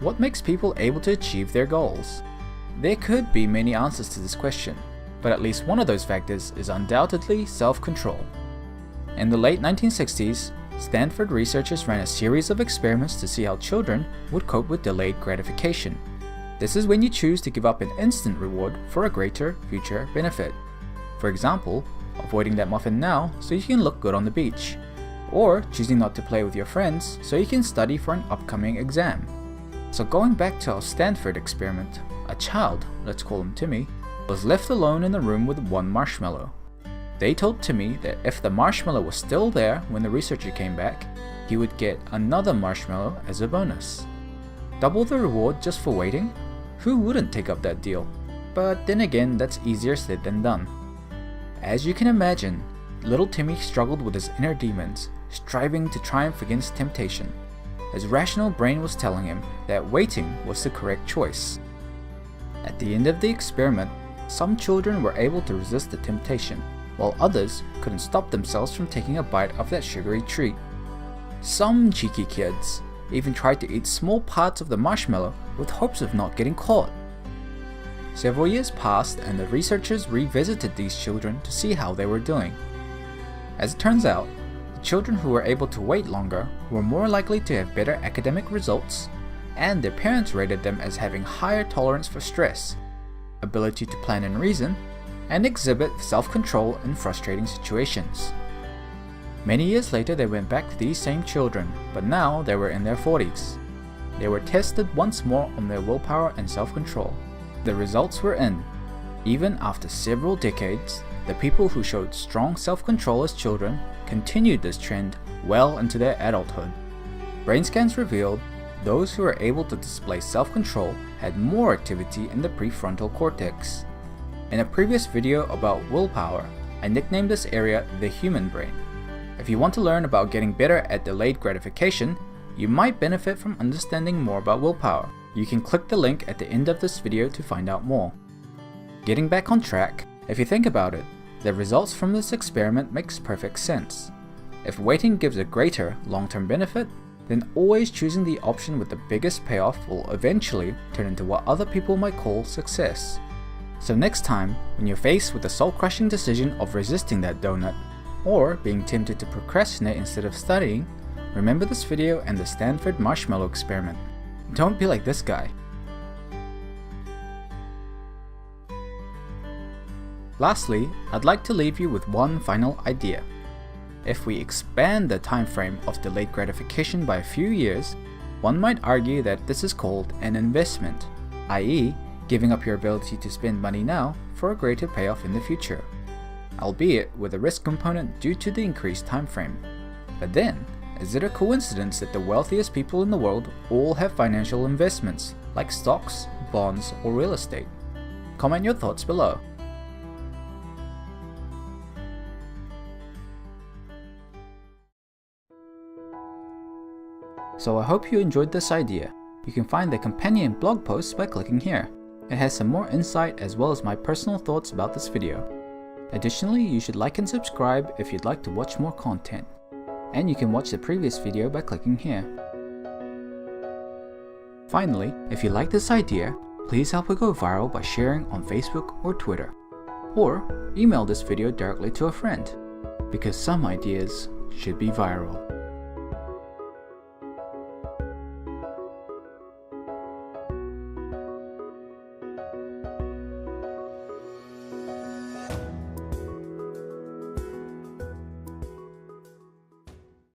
what makes people able to achieve their goals? There could be many answers to this question, but at least one of those factors is undoubtedly self-control. In the late 1960s, Stanford researchers ran a series of experiments to see how children would cope with delayed gratification. This is when you choose to give up an instant reward for a greater future benefit. For example, avoiding that muffin now so you can look good on the beach, or choosing not to play with your friends so you can study for an upcoming exam. So going back to our Stanford experiment, a child, let's call him Timmy, was left alone in the room with one marshmallow. They told Timmy that if the marshmallow was still there when the researcher came back, he would get another marshmallow as a bonus. Double the reward just for waiting? Who wouldn't take up that deal? But then again, that's easier said than done. As you can imagine, little Timmy struggled with his inner demons, striving to triumph against temptation. His rational brain was telling him that waiting was the correct choice. At the end of the experiment, some children were able to resist the temptation, while others couldn't stop themselves from taking a bite of that sugary treat. Some cheeky kids even tried to eat small parts of the marshmallow with hopes of not getting caught. Several years passed and the researchers revisited these children to see how they were doing. As it turns out, the children who were able to wait longer were more likely to have better academic results, and their parents rated them as having higher tolerance for stress, ability to plan and reason, and exhibit self-control in frustrating situations. Many years later they went back to these same children, but now they were in their 40s. They were tested once more on their willpower and self-control. The results were in. Even after several decades, the people who showed strong self-control as children continued this trend well into their adulthood. Brain scans revealed those who were able to display self-control had more activity in the prefrontal cortex. In a previous video about willpower, I nicknamed this area the human brain. If you want to learn about getting better at delayed gratification, you might benefit from understanding more about willpower. You can click the link at the end of this video to find out more. Getting back on track, if you think about it, the results from this experiment makes perfect sense. If waiting gives a greater long-term benefit, then always choosing the option with the biggest payoff will eventually turn into what other people might call success. So next time, when you're faced with the soul-crushing decision of resisting that donut, or being tempted to procrastinate instead of studying, remember this video and the Stanford marshmallow experiment. Don't be like this guy. Lastly, I'd like to leave you with one final idea. If we expand the time frame of delayed gratification by a few years, one might argue that this is called an investment, i.e., giving up your ability to spend money now for a greater payoff in the future, albeit with a risk component due to the increased time frame. But then, is it a coincidence that the wealthiest people in the world all have financial investments like stocks, bonds, or real estate? Comment your thoughts below. So I hope you enjoyed this idea. You can find the companion blog post by clicking here. It has some more insight as well as my personal thoughts about this video. Additionally, you should like and subscribe if you'd like to watch more content. And you can watch the previous video by clicking here. Finally, if you like this idea, please help it go viral by sharing on Facebook or Twitter. Or email this video directly to a friend, because some ideas should be viral.